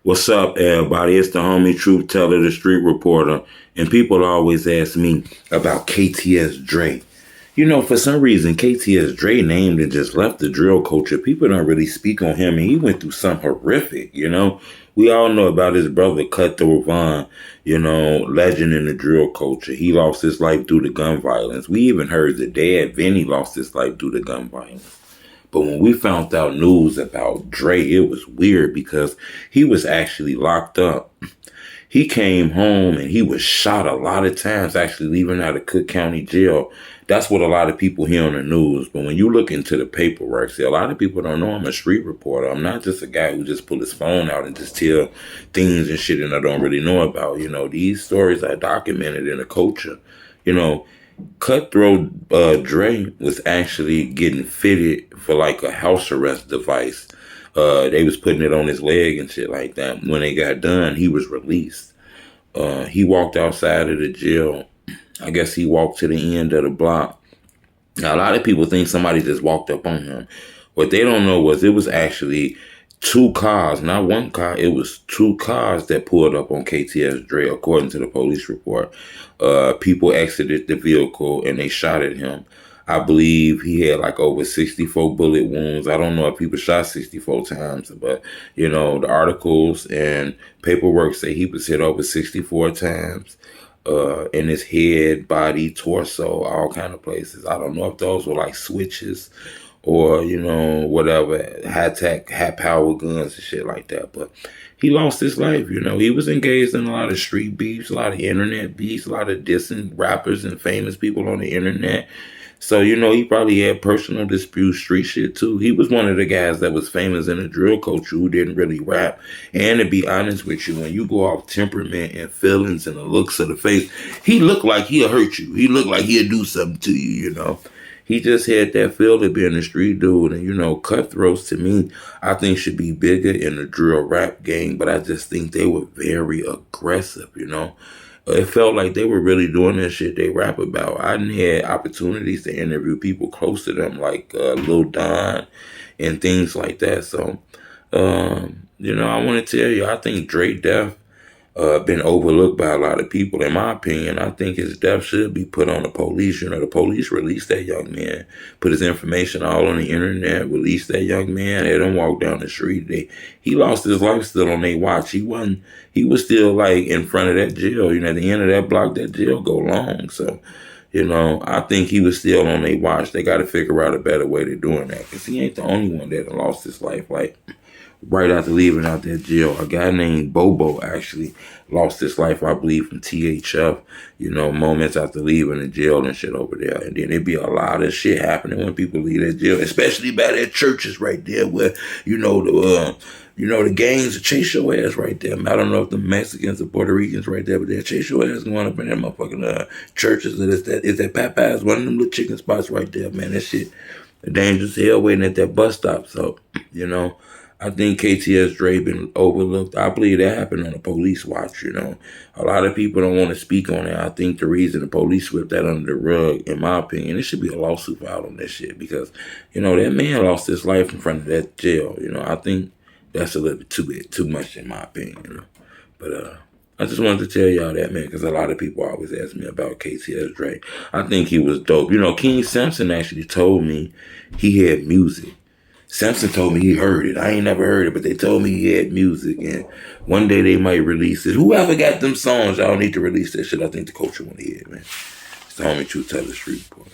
What's up, everybody? It's the homie Truth Teller, the street reporter, and people always ask me about KTS Dre. You know, for some reason, KTS Dre named and just left the drill culture. People don't really speak on him, and he went through something horrific, you know? We all know about his brother, Kutthroat, legend in the drill culture. He lost his life due to gun violence. We even heard the dad, Vinny, lost his life due to gun violence. But when we found out news about Dre, it was weird because he was actually locked up. He came home and he was shot a lot of times, actually leaving out of Cook County Jail. That's what a lot of people hear on the news. But when you look into the paperwork, see, a lot of people don't know I'm a street reporter. I'm not just a guy who just pull his phone out and just tell things and shit and I don't really know about. You know, these stories are documented in the culture. You know, Kutthroat Dre was actually getting fitted for like a house arrest device. They was putting it on his leg and shit like that. When they got done, he was released. He walked outside of the jail. I guess he walked to the end of the block. Now, a lot of people think somebody just walked up on him. What they don't know was it was actually two cars, not one car. It was two cars that pulled up on KTS Dre, according to the police report. People exited the vehicle and they shot at him. I believe he had like over 64 bullet wounds. I don't know if people shot 64 times, but, you know, the articles and paperwork say he was hit over 64 times in his head, body, torso, all kind of places. I don't know if those were like switches or, you know, whatever, high-tech, high-power guns and shit like that. But he lost his life, you know. He was engaged in a lot of street beefs, a lot of internet beefs, a lot of dissing rappers and famous people on the internet. So, you know, he probably had personal disputes, street shit, too. He was one of the guys that was famous in the drill culture who didn't really rap. And to be honest with you, when you go off temperament and feelings and the looks of the face, he looked like he'll hurt you. He looked like he'll do something to you, you know. He just had that feel to being a street dude. And, you know, Cutthroats, to me, I think should be bigger in the drill rap game. But I just think they were very aggressive, you know. It felt like they were really doing that shit they rap about. I had opportunities to interview people close to them, like Lil Don and things like that. So, you know, I want to tell you, I think Dre death been overlooked by a lot of people. In my opinion, I think his death should be put on the police. You know, the police released that young man, put his information all on the internet, released that young man. They don't walk down the street. He lost his life still on their watch. He was still like in front of that jail. You know, at the end of that block, that jail go long. So, you know, I think he was still on their watch. They got to figure out a better way to doing that because he ain't the only one that lost his life. Like, right after leaving out that jail, a guy named Bobo actually lost his life, I believe, from THF, you know, moments after leaving the jail and shit over there. And then there'd be a lot of shit happening when people leave that jail, especially by their churches right there where, you know, the gangs will chase your ass right there. I don't know if the Mexicans or Puerto Ricans right there, but they'll chase your ass going up in them motherfucking churches. And is that Popeyes, one of them little chicken spots right there, man. That shit, dangerous hell waiting at that bus stop. So, you know, I think KTS Dre been overlooked. I believe that happened on a police watch, you know. A lot of people don't want to speak on it. I think the reason the police swept that under the rug, in my opinion, it should be a lawsuit filed on that shit because, you know, that man lost his life in front of that jail. You know, I think that's a little bit too much in my opinion, you know. But I just wanted to tell y'all that, man, because a lot of people always ask me about KTS Dre. I think he was dope. You know, King Sampson actually told me he had music. Sampson told me he heard it. I ain't never heard it, but they told me he had music, and one day they might release it. Whoever got them songs, y'all need to release that shit. I think the culture want to hear it, man. It's the homie Truth Teller Street Reporter.